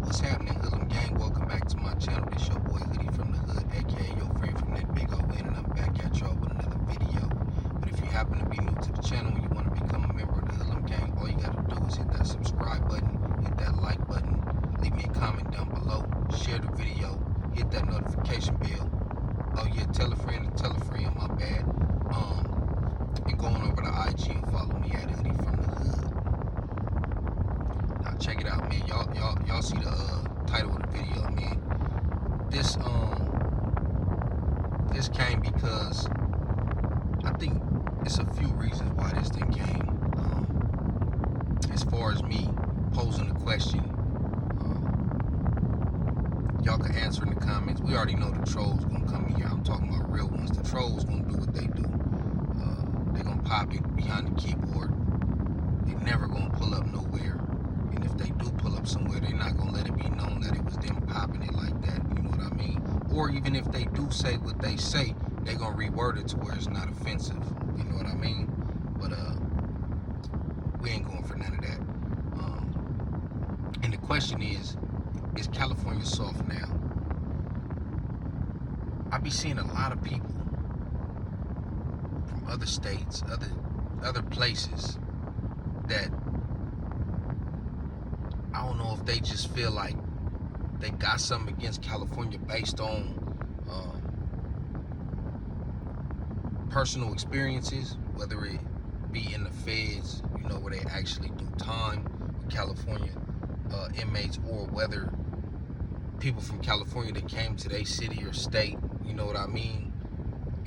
What's happening, Hoodlum Gang? Welcome back to my channel. This your boy Hoodie from the Hood, aka your friend from that big old win, and I'm back at y'all with another video. But if you happen to be new to the channel and you want to become a member of the Hoodlum Gang, all you gotta do is hit that subscribe button, hit that like button, leave me a comment down below, share the video, hit that notification bell. Oh yeah, tell a friend, my bad. And go on over to IG and follow me at Hoodie from the Hood. Now check it out, man. Y'all see the title of the video, man. This came because I think it's a few reasons why this thing came. As far as me posing the question, y'all can answer in the comments. We already know the trolls gonna come in here. I'm talking about real ones. The trolls gonna do what they do. They gonna pop it behind the keyboard. They never gonna pull up nowhere. And if they do pull up somewhere, they're not gonna let it be known that it was them popping it like that. You know what I mean? Or even if they do say what they say, they gonna reword it to where it's not offensive. You know what I mean? But we ain't going for none of that. And the question is California soft now? I be seeing a lot of people from other states, other places that I don't know if they just feel like they got something against California based on personal experiences, whether it be in the feds, you know, where they actually do time with California inmates, or whether people from California that came to their city or state, you know what I mean?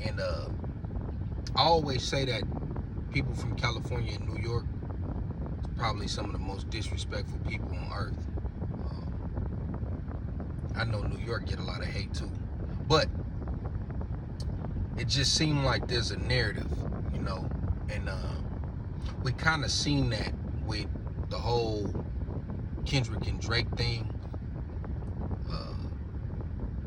And I always say that people from California and New York is probably some of the most disrespectful people on earth. I know New York get a lot of hate too, but it just seemed like there's a narrative, you know, and we kind of seen that with the whole Kendrick and Drake thing.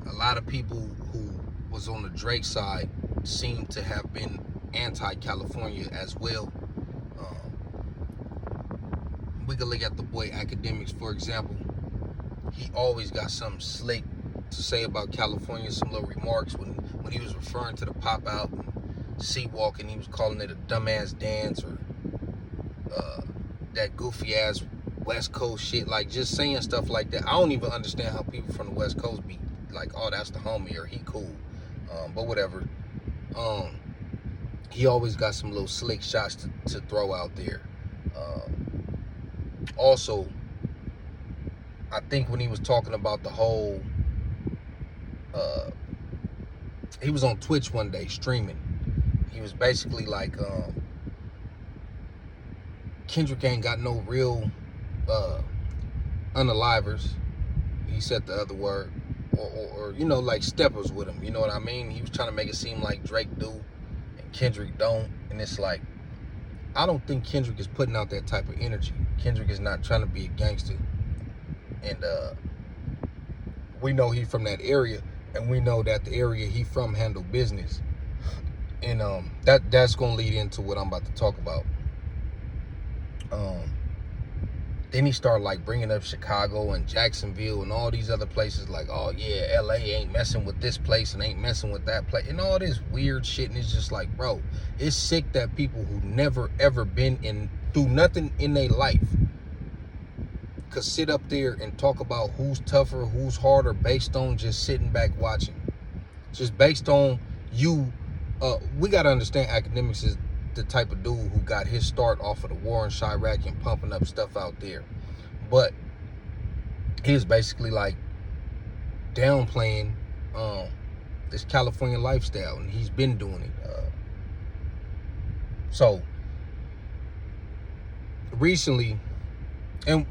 A lot of people who was on the Drake side seem to have been anti-California as well. We could look at the boy Akademiks, for example. He always got something slick to say about California, some little remarks when he was referring to the pop out and C-Walk, and he was calling it a dumbass dance, or that goofy ass West Coast shit, like just saying stuff like that. I don't even understand how people from the West Coast be like, oh, that's the homie, or he cool, but whatever. He always got some little slick shots to throw out there. Also, I think when he was talking about the whole, he was on Twitch one day streaming. He was basically like, Kendrick ain't got no real unalivers. He said the other word, or you know, like steppers with him. You know what I mean? He was trying to make it seem like Drake do and Kendrick don't, and it's like, I don't think Kendrick is putting out that type of energy. Kendrick is not trying to be a gangster, and we know he from that area, and we know that the area he from handle business, and that's gonna lead into what I'm about to talk about. Then he started like bringing up Chicago and Jacksonville and all these other places, like, oh yeah, LA ain't messing with this place and ain't messing with that place, and all this weird shit. And it's just like, bro, it's sick that people who never ever been through nothing in their life could sit up there and talk about who's tougher, who's harder, based on just sitting back watching. Just based on you. We gotta understand, Akademiks is the type of dude who got his start off of the war in Chirac and pumping up stuff out there. But he was basically like downplaying this California lifestyle, and he's been doing it. So recently, and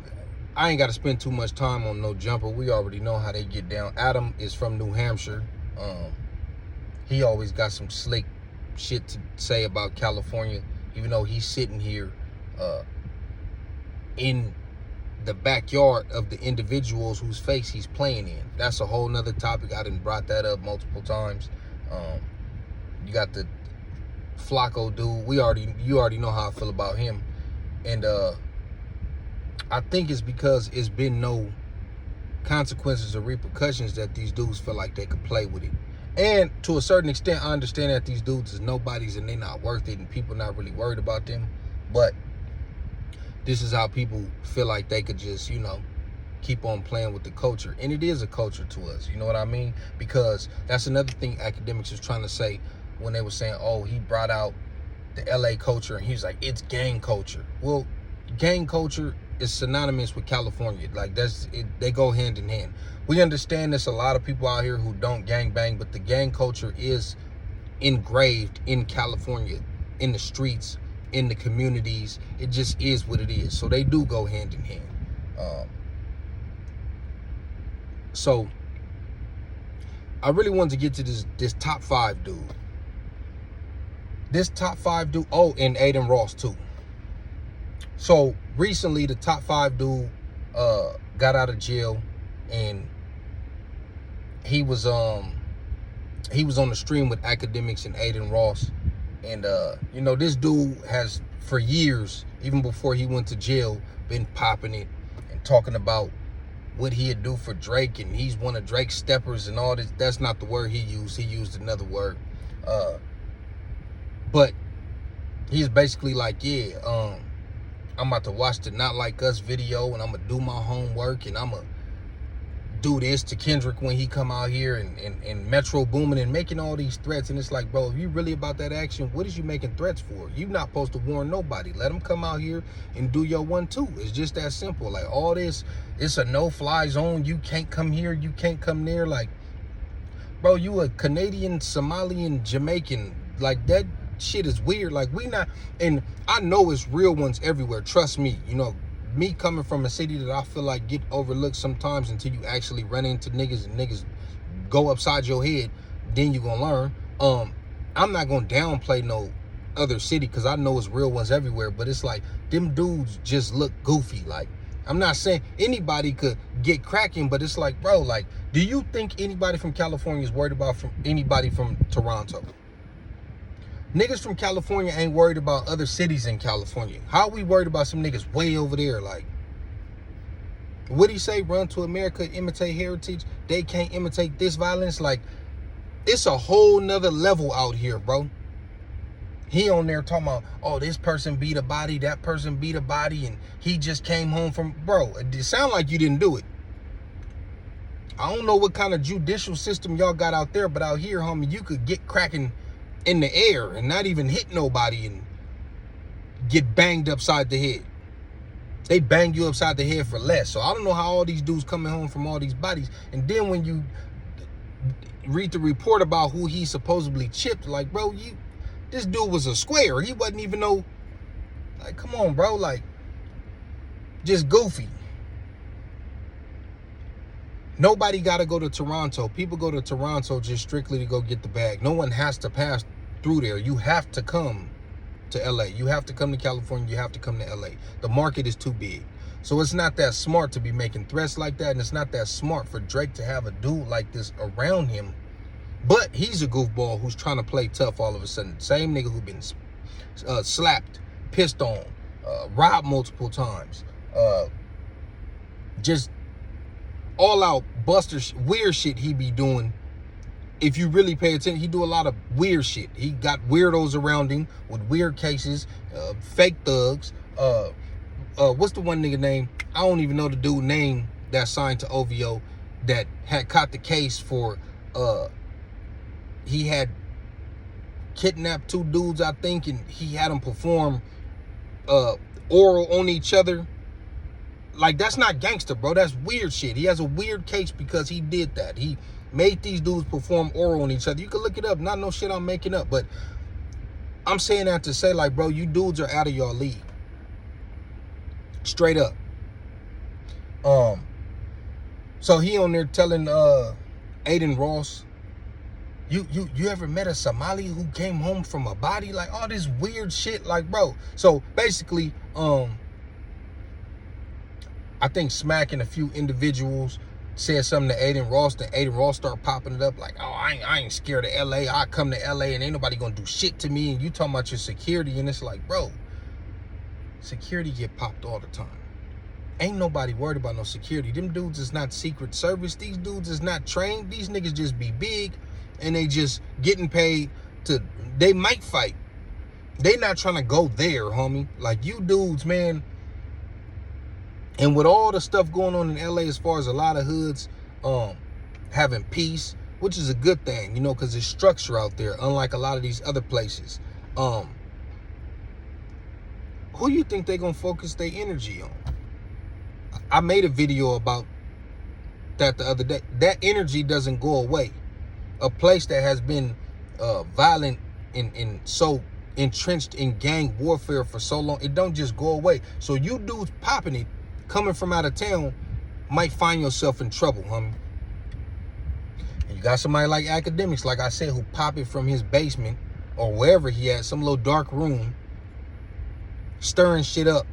I ain't got to spend too much time on No Jumper. We already know how they get down. Adam is from New Hampshire. He always got some slick shit to say about California, even though he's sitting here in the backyard of the individuals whose face he's playing in. That's a whole nother topic. I done brought that up multiple times. You got the Flacco dude. You already know how I feel about him. And I think it's because it's been no consequences or repercussions that these dudes feel like they could play with it. And to a certain extent, I understand that these dudes is nobodies and they not worth it and people not really worried about them. But this is how people feel like they could just, you know, keep on playing with the culture. And it is a culture to us, you know what I mean? Because that's another thing Akademiks was trying to say when they were saying, oh, he brought out the LA culture and he's like, it's gang culture. Well, gang culture is synonymous with California. Like, that's it, they go hand in hand. We understand there's a lot of people out here who don't gang bang, but the gang culture is engraved in California, in the streets, in the communities. It just is what it is. So they do go hand in hand. So I really wanted to get to this top 5 dude. This top 5 dude, oh, and Adin Ross too. So recently the top 5 dude got out of jail, and he was on the stream with Akademiks and Adin Ross. And you know, this dude has for years, even before he went to jail, been popping it and talking about what he'd do for Drake, and he's one of Drake's steppers and all this. That's not the word he used. He used another word. But he's basically like, yeah, I'm about to watch the Not Like Us video, and I'm gonna do my homework, and I'm gonna do this to Kendrick when he come out here, and Metro Boomin and making all these threats. And it's like, bro, if you really about that action, what is you making threats for? You not supposed to warn nobody. Let them come out here and do your 1 2. It's just that simple. Like, all this, it's a no-fly zone. You can't come here, you can't come there. Like, bro, you a Canadian, Somalian, Jamaican. Like, that shit is weird. Like, we not, and I know it's real ones everywhere, trust me. You know, me coming from a city that I feel like get overlooked sometimes until you actually run into niggas and niggas go upside your head, then you gonna learn. I'm not gonna downplay no other city because I know it's real ones everywhere, but it's like them dudes just look goofy. Like, I'm not saying anybody could get cracking, but it's like, bro, like, do you think anybody from California is worried about from anybody from Toronto? Niggas from California ain't worried about other cities in California. How are we worried about some niggas way over there? Like, what he say? Run to America, imitate heritage. They can't imitate this violence. Like, it's a whole nother level out here, bro. He on there talking about, oh, this person beat a body, that person beat a body, and he just came home from, bro, it sound like you didn't do it. I don't know what kind of judicial system y'all got out there, but out here, homie, you could get cracking in the air and not even hit nobody and get banged upside the head. They bang you upside the head for less. So I don't know how all these dudes coming home from all these bodies. And then when you read the report about who he supposedly chipped, like, bro, this dude was a square. He wasn't even no, like, come on, bro, like, just goofy. Nobody got to go to Toronto. People go to Toronto just strictly to go get the bag. No one has to pass through there. You have to come to LA. You have to come to California. You have to come to LA. The market is too big. So it's not that smart to be making threats like that. And it's not that smart for Drake to have a dude like this around him. But he's a goofball who's trying to play tough all of a sudden. Same nigga who been slapped, pissed on, robbed multiple times. Just all out buster weird shit he be doing. If you really pay attention, he do a lot of weird shit. He got weirdos around him with weird cases, fake thugs. What's the one nigga name? I don't even know the dude name that signed to OVO that had caught the case for he had kidnapped 2 dudes, I think, and he had them perform oral on each other. Like, that's not gangster, bro. That's weird shit. He has a weird case because he did that. He made these dudes perform oral on each other. You can look it up. Not no shit I'm making up. But I'm saying that to say, like, bro, you dudes are out of your league. Straight up. So he on there telling Adin Ross, you ever met a Somali who came home from a body? Like, all this weird shit. Like, bro. So basically, I think Smack and a few individuals said something to Adin Ross, then Adin Ross started popping it up like, oh, I ain't scared of LA. I come to LA and ain't nobody gonna do shit to me. And you talking about your security, and it's like, bro, security get popped all the time. Ain't nobody worried about no security. Them dudes is not Secret Service. These dudes is not trained. These niggas just be big and they just getting paid to, they might fight. They not trying to go there, homie. Like you dudes, man. And with all the stuff going on in LA as far as a lot of hoods having peace, which is a good thing, you know, because there's structure out there, unlike a lot of these other places. Who you think they gonna focus their energy on? I made a video about that the other day. That energy doesn't go away. A place that has been violent and so entrenched in gang warfare for so long, it don't just go away. So you dudes popping it, coming from out of town, might find yourself in trouble, homie. And you got somebody like Academics, like I said, who pop it from his basement or wherever he at, some little dark room, stirring shit up.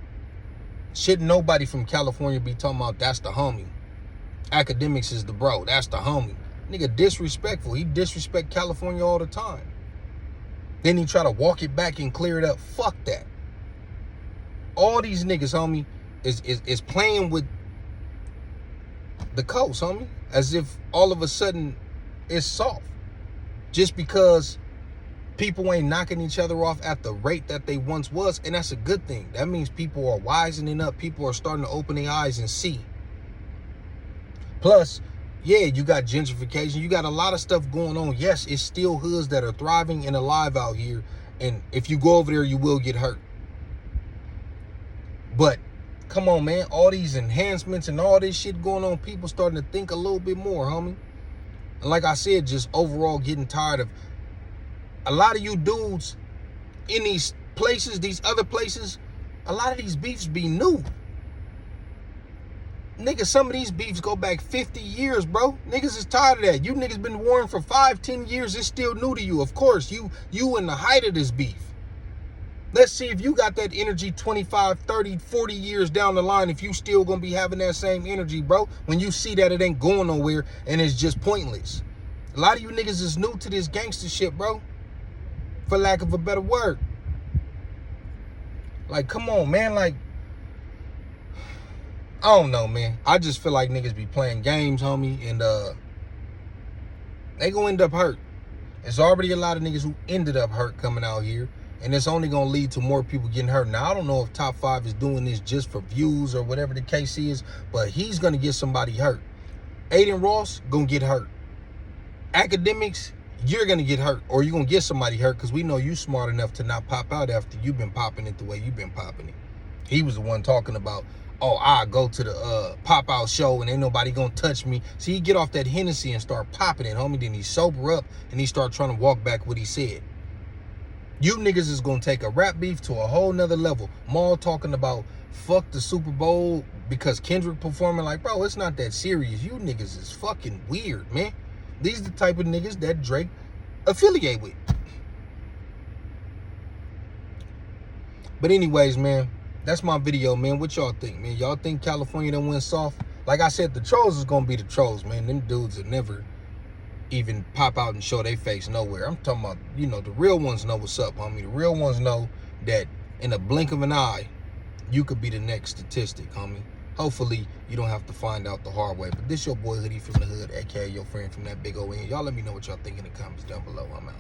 Shit nobody from California be talking about, that's the homie. Academics is the bro, that's the homie. Nigga disrespectful. He disrespect California all the time. Then he try to walk it back and clear it up. Fuck that. All these niggas, homie, is playing with the coast, homie. As if all of a sudden it's soft. Just because people ain't knocking each other off at the rate that they once was. And that's a good thing. That means people are wisening up. People are starting to open their eyes and see. Plus, yeah, you got gentrification. You got a lot of stuff going on. Yes, it's still hoods that are thriving and alive out here. And if you go over there, you will get hurt. But come on, man. All these enhancements and all this shit going on, people starting to think a little bit more, homie. And like I said, just overall getting tired of a lot of you dudes in these places, these other places. A lot of these beefs be new. Nigga, some of these beefs go back 50 years, bro. Niggas is tired of that. You niggas been warring for 5-10 years. It's still new to you. Of course, you in the height of this beef. Let's see if you got that energy 25, 30, 40 years down the line, if you still gonna be having that same energy, bro, when you see that it ain't going nowhere and it's just pointless. A lot of you niggas is new to this gangster shit, bro. For lack of a better word. Like, come on, man. Like, I don't know, man. I just feel like niggas be playing games, homie, and they gonna end up hurt. There's already a lot of niggas who ended up hurt coming out here, and it's only gonna lead to more people getting hurt. Now, I don't know if Top 5 is doing this just for views or whatever the case is, but he's gonna get somebody hurt. Adin Ross gonna get hurt. Academics, you're gonna get hurt, or you're gonna get somebody hurt, because we know you smart enough to not pop out after you've been popping it the way you've been popping it. He was the one talking about, oh, I go to the pop out show and ain't nobody gonna touch me. See, he get off that Hennessy and start popping it, homie. Then he sober up and he start trying to walk back what he said. You niggas is gonna take a rap beef to a whole nother level. Maul talking about fuck the Super Bowl because Kendrick performing. Like, bro, it's not that serious. You niggas is fucking weird, man. These are the type of niggas that Drake affiliate with. But anyways, man, that's my video, man. What y'all think, man? Y'all think California done went soft? Like I said, the trolls is gonna be the trolls, man. Them dudes that never even pop out and show their face nowhere. I'm talking about, you know, the real ones know what's up, homie. The real ones know that in a blink of an eye, you could be the next statistic, homie. Hopefully, you don't have to find out the hard way. But this your boy Hoodie from the Hood, aka your friend from that big O end. Y'all let me know what y'all think in the comments down below. I'm out.